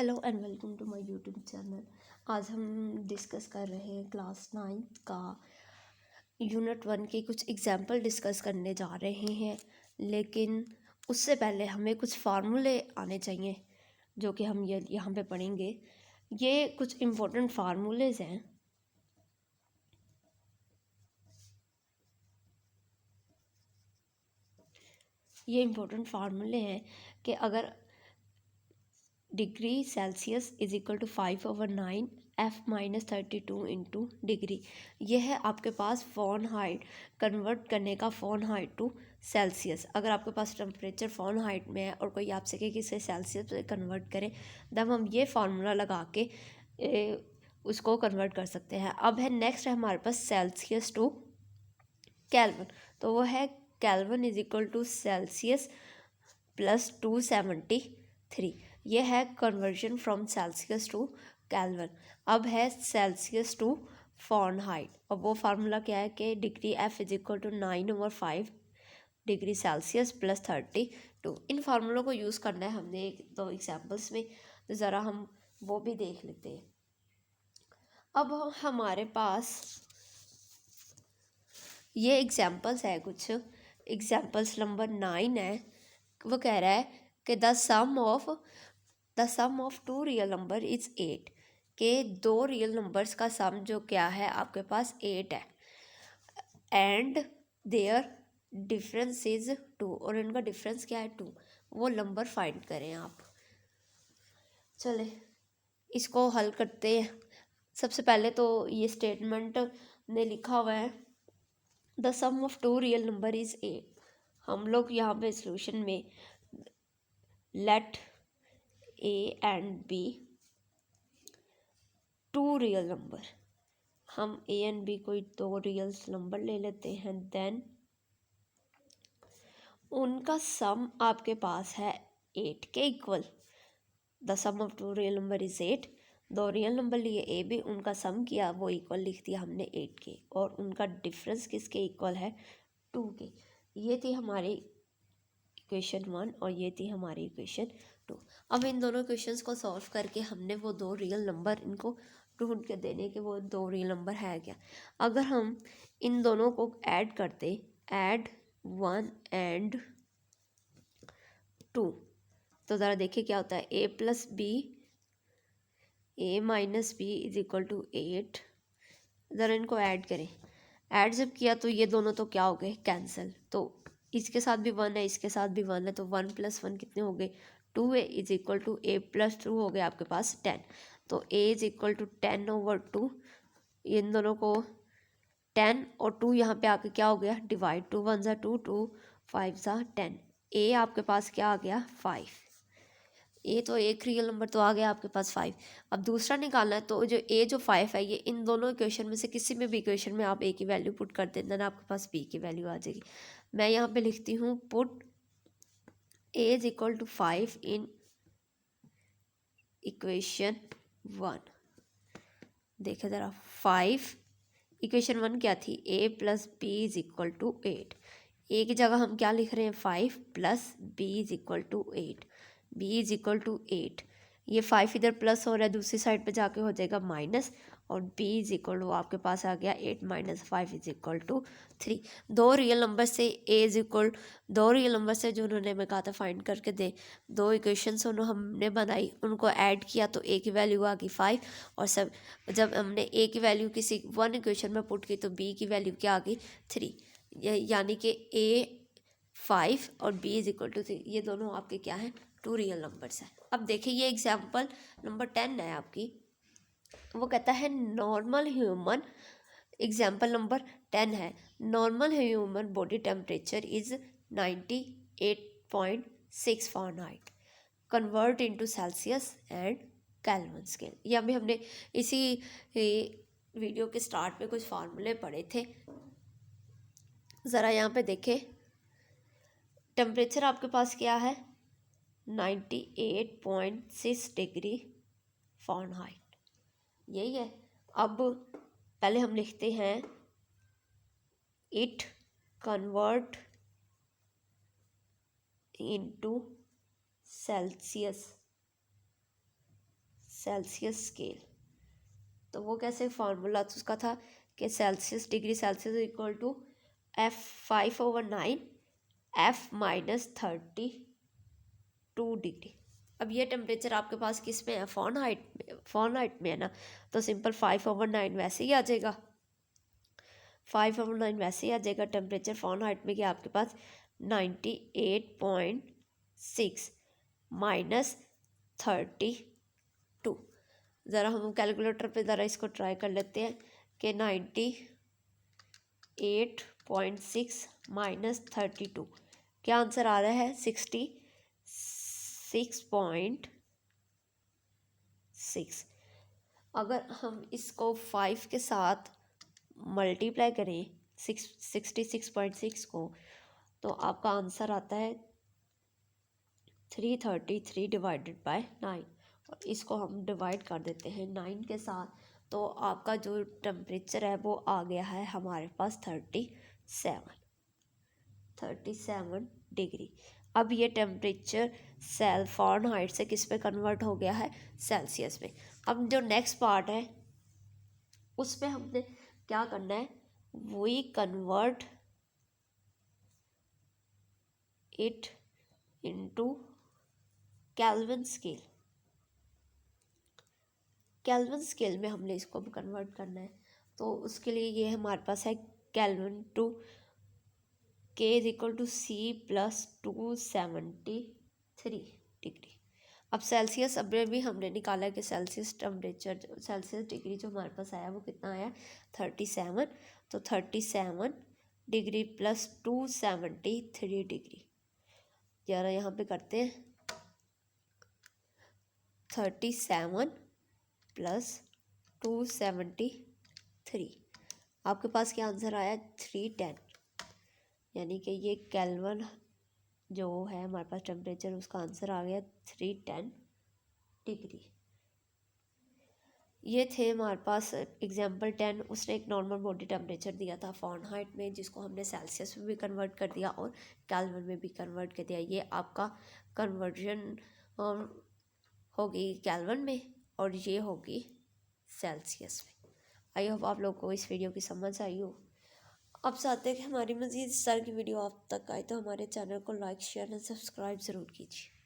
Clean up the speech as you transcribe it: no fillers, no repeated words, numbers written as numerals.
Hello and welcome to my YouTube channel. आज हम discuss कर रहे हैं क्लास 9th का यूनिट 1 के कुछ एग्जाम्पल डिस्कस करने जा रहे हैं, लेकिन उससे पहले हमें कुछ फार्मूले आने चाहिए जो कि हम ये यहाँ पे पढ़ेंगे। ये कुछ इम्पोर्टेंट फार्मूलेज हैं। ये इम्पोर्टेंट फार्मूले हैं कि अगर degree Celsius is equal to 5/9 F-32 into degree, ये है आपके पास फ़ारेनहाइट कन्वर्ट करने का फ़ारेनहाइट टू सेल्सियस। अगर आपके पास टेम्परेचर फ़ारेनहाइट में है और कोई आपसे कहे कि इसे सेल्सियस में कन्वर्ट करें, तब हम ये फार्मूला लगा के उसको कन्वर्ट कर सकते हैं। अब है नेक्स्ट है हमारे पास सेल्सियस टू केल्विन, तो वो है Kelvin is equal to Celsius plus 273। ये है conversion from Celsius to Kelvin. अब है सेल्सियस टू फ़ारेनहाइट, और वो फार्मूला क्या है कि degree F is equal to 9/5 degree Celsius plus 32। इन फार्मूलों को यूज़ करना है हमने एक दो एग्जाम्पल्स में, तो ज़रा हम वो भी देख लेते हैं। अब हमारे पास ये एग्जाम्पल्स है, कुछ एग्जाम्पल्स नंबर 9 है। वो कह रहा है कि the sum of two real number is 8, के दो रियल नंबर्स का सम जो क्या है आपके पास 8 है, एंड देयर डिफरेंस इज 2, और इनका डिफरेंस क्या है 2। वो नंबर फाइंड करें आप। चले इसको हल करते हैं। सबसे पहले तो ये स्टेटमेंट ने लिखा हुआ है the sum of two real number is 8। हम लोग यहाँ पे सोल्यूशन में let A and B two real number, हम ए एंड बी कोई दो रियल नंबर ले लेते हैं, देन उनका सम आपके पास है 8 के equal. The sum of two real number is 8। दो रियल नंबर लिए ए बी, उनका सम किया वो इक्वल लिख दिया हमने 8 के, और उनका डिफरेंस किसके इक्वल है 2 के। ये थी हमारी इक्वेशन 1 और ये थी हमारी इक्वेशन 2। अब इन दोनों क्वेश्चंस को सॉल्व करके हमने वो दो रियल नंबर इनको ढूंढ के देने के वो दो रियल नंबर है क्या। अगर हम इन दोनों को ऐड करते, ऐड 1 एंड 2, तो ज़रा देखिए क्या होता है। A plus B, A minus B is equal to 8। ज़रा इनको ऐड करें। ऐड जब किया तो ये दोनों तो क्या हो गए, कैंसिल। तो इसके साथ भी 1 है, इसके साथ भी 1 है, तो 1 + 1 कितने हो गए 2 है, is equal to A plus 2 हो गया आपके पास 10। तो ए इज इक्वल टू 10/2। इन दोनों को 10 और 2 यहाँ पे आके क्या हो गया डिवाइड, 2 1 ज़ा 2, 2 5 ज़ा 10। ए आपके पास क्या आ गया 5। ए तो एक रियल नंबर तो आ गया आपके पास 5। अब दूसरा निकालना है, तो जो ए जो 5 है, ये इन दोनों इक्वेशन में से किसी में भी इक्वेशन में आप ए की वैल्यू पुट कर देना ना, आपके पास बी की वैल्यू आ जाएगी। मैं यहाँ पे लिखती हूँ put A is equal to 5 in equation 1। देखे ज़रा 5, इक्वेशन 1 क्या थी, A plus B is equal to 8। A की जगह हम क्या लिख रहे हैं 5 plus B is equal to 8। B is equal to 8, ये 5 इधर प्लस हो रहा है, दूसरी साइड पे जाके हो जाएगा माइनस, और बी इज इक्वल टू आपके पास आ गया 8 - 5 इज इक्वल टू 3। दो रियल नंबर से ए इज इक्वल, दो रियल नंबर से जो उन्होंने मैं कहा था फाइंड करके दे, दो इक्वेशंस उन्होंने हमने बनाई, उनको ऐड किया तो ए की वैल्यू आ गई 5, और सब जब हमने ए की वैल्यू किसी वन इक्वेशन में पुट की तो बी की वैल्यू क्या आ गई 3, यानी कि ए 5 और बी इज इक्वल टू 3, ये दोनों आपके क्या हैं टू रियल नंबर्स हैं। अब देखिए ये एग्जाम्पल नंबर 10 है आपकी। वो कहता है नॉर्मल ह्यूमन, एग्जाम्पल नंबर 10 है, normal human body temperature is 98.6 Fahrenheit, convert into Celsius and kelvin scale. ये अभी हमने इसी वीडियो के स्टार्ट में कुछ फार्मूले पढ़े थे। ज़रा यहाँ पे देखें, टेम्परेचर आपके पास क्या है 98.6 डिग्री फ़ारेनहाइट, यही है। अब पहले हम लिखते हैं it convert into Celsius Celsius scale. तो वो कैसे फार्मूला उसका था कि Celsius degree Celsius equal to F5/9 F-32 degree. अब ये टेम्परेचर आपके पास किस में है, फ़ारेनहाइट में है ना, तो सिंपल 5/9 वैसे ही आ जाएगा, 5/9 वैसे ही आ जाएगा। टेम्परेचर फ़ारेनहाइट में कि आपके पास 98.6 माइनस 32। ज़रा हम कैलकुलेटर पे ज़रा इसको ट्राई कर लेते हैं कि 98.6 माइनस 32 क्या आंसर आ रहा है, 66.6। अगर हम इसको 5 के साथ मल्टीप्लाई करें 66.6 को, तो आपका आंसर आता है 333 डिवाइडेड बाय 9। और इसको हम डिवाइड कर देते हैं 9 के साथ, तो आपका जो टेम्परेचर है वो आ गया है हमारे पास 37 डिग्री। अब ये टेम्परेचर फ़ारेनहाइट से किस पे कन्वर्ट हो गया है, सेल्सियस में। अब जो नेक्स्ट पार्ट है उस पे हमने क्या करना है, we convert it into Kelvin scale. Kelvin scale में हमने इसको भी कन्वर्ट करना है, तो उसके लिए ये हमारे पास है Kelvin to K is equal to C plus 273 degree. अब सेल्सियस अब भी हमने निकाला है कि सेल्सियस टेम्परेचर, सेल्सियस डिग्री जो हमारे पास आया वो कितना आया, 37। तो 37 डिग्री प्लस 273 डिग्री, जरा यहाँ पे करते हैं, 37 प्लस 273, आपके पास क्या आंसर आया, 310। यानी कि ये केल्विन जो है हमारे पास टेम्परेचर, उसका आंसर आ गया 310 डिग्री। ये थे हमारे पास एग्जाम्पल 10। उसने एक नॉर्मल बॉडी टेम्परेचर दिया था फ़ारेनहाइट में, जिसको हमने सेल्सियस में भी कन्वर्ट कर दिया और केल्विन में भी कन्वर्ट कर दिया। ये आपका कन्वर्जन होगी केल्विन में और ये होगी सेल्सियस में। आई होप आप लोग को इस वीडियो की समझ आई हो। अब चाहते हैं कि हमारी मज़ीद इस तरह की वीडियो आप तक आए, तो हमारे चैनल को लाइक शेयर एंड सब्सक्राइब ज़रूर कीजिए।